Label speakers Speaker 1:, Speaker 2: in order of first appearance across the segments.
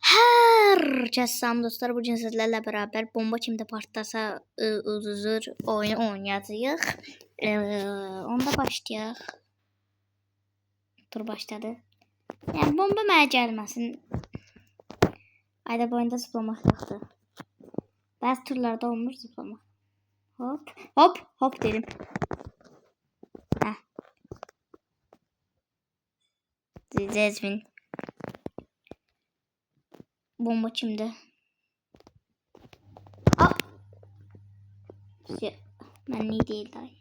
Speaker 1: Herkese selam dostlar. Bugün sizlerle beraber bomba kimde partlasa uzuzur oyunu oynayacağız. Onda başlayaq. Dur başladı. Yani bomba mənə gəlməsin. Ayda boyunda zıplamaq yoxdur. Bəzi turlarda olmur zıplamaq. Hop, hop, hop dedim. Hə. Zezmin. Bomba kimde? Aa! Ben iyi değil day.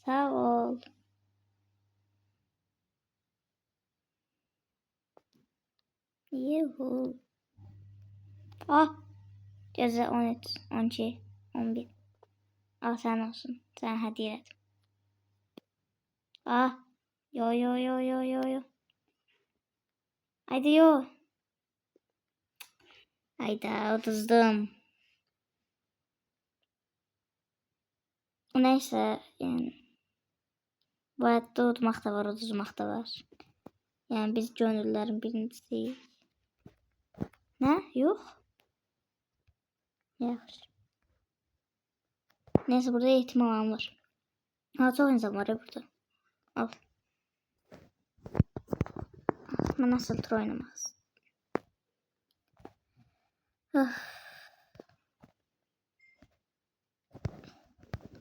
Speaker 1: Sağ ol. Yuhu. Ah. Ceza 13, 12, 11. Al sen olsun. Sen hediye et. Ah. Yo yo yo yo yo yo. Haydi yo. Hayda otuzdım. Neyse yani. Bu hayatta unutmak da var, otuzmak da var. Yani biz gönüllerin birincisiyiz. Ne? Yok. Yaxşı. Neyse burada eğitim alan var. Ha çok insan var ya burada. Al. Ben nasıl tur oynamaz.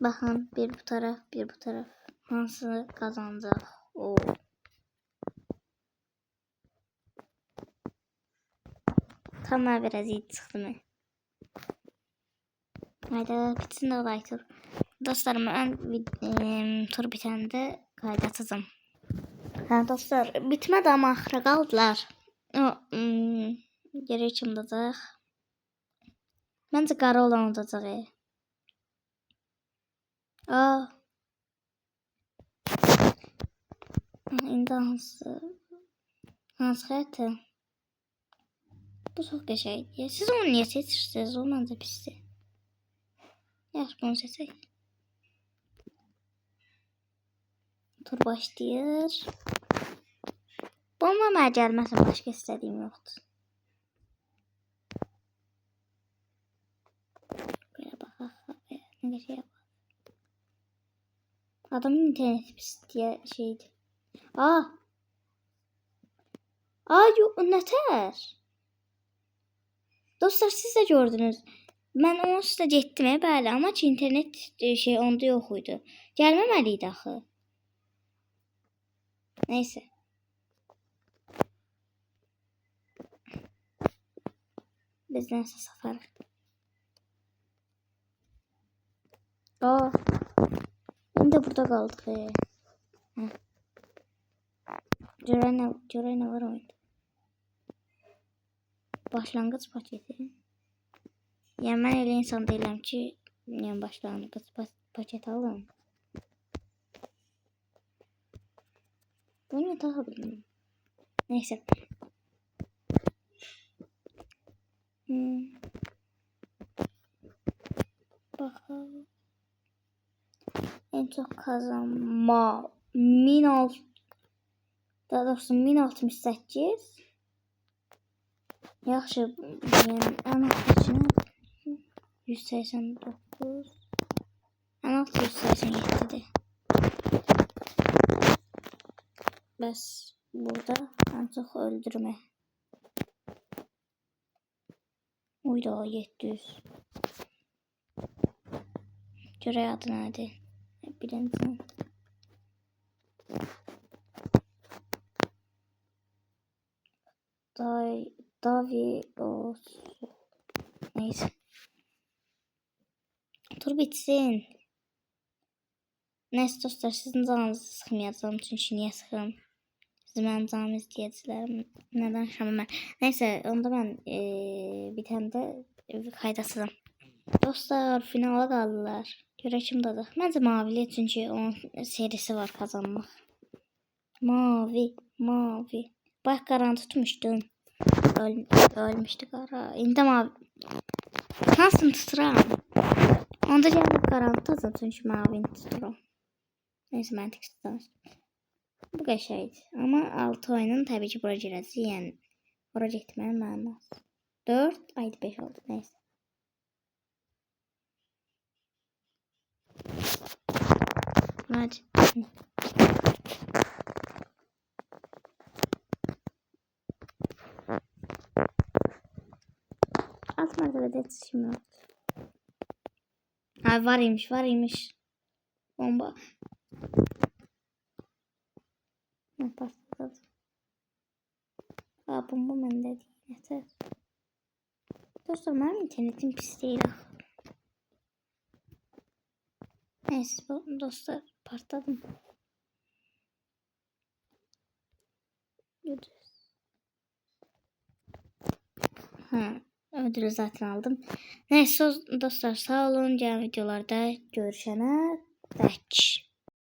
Speaker 1: Bakın bir bu taraf bir bu taraf. Hansı kazanacak? Oo. Tam biraz iyi çıktı mı? Hayda bitsin de olay tur. Dostlarım ben tur bitende kaydı atacağım. Ha dostlar bitmedi ama ahıra kaldılar. Geri içimdəcək. Məncə qara olan olacaq. Aa. İndi hansı xəritə? Bu çox qəşəngdir. Siz onu niyə seçirsiniz? O məncə pisdir. Yaxşı bunu seçək. Tur başlayır. Bomba mənə gəlməsin, başqa istədiyim yoxdur. Belə baxaq. Nə qəşəng yapaq. Adamın interneti pis deyə şeydir. Aa. Aa yox, nətər? Dostlar siz de gördünüz. Ben onsuz da getdim bəli, amma ki internet şey onda yox idi. Gəlməməliydi axı. Neyse. Biz nəsə satarıq. Aa. İndi burada qaldıq. Görən nə var oyunda? Başlanğıc paketi. Yəni mən elə insan deyiləm ki, yəni başlanğıc paket alım. Bunu taxa bilmirəm. Neyse. Baxaq. En çok kazanma 1006. Daha doğrusu 1068. Yaxşı, yəni ən altısını 189. Ən altı 187'dir. Bəs burada ən çox öldürmə. Uyda 700. Görək adı nədir? Birinci. Davi olsun. Neyse. Tur bitsin. Neyse dostlar sizin canınızı sıxmayacağım. Çünkü niye sıxım? Siz mənim canımı izləyicilərim. Nədən şamı mən? Neyse onda mən bitəndə qaydasızam. Dostlar finala qaldılar. Görək kimdadır. Məncə mavili çünkü onun serisi var kazanmaq. Mavi, mavi. Bak qaranı tutmuşdun. Ölmüşdü qara. İndi mavi. Hansını tuturam? Onda gəlib qaranı tutacam çünkü mavini tuturam. Neyse məntiq tutamaz. Bu qəşəngdir. Amma 6 oyunun təbii ki bura girəcək. Yəni Ora getməyin mənası. 4 aydı 5 oldu. Neyse. Hadi. Atmadı ve de şimdi. Ha var imiş. Bomba. Ha, patladı. Ha bomba bende değil. Yeter. Dostlar benim internetim pis değil. Neyse dostlar patladım. Ha, ödülü zaten aldım. Neyse dostlar sağ olun. Diğer videolarda görüşene dek.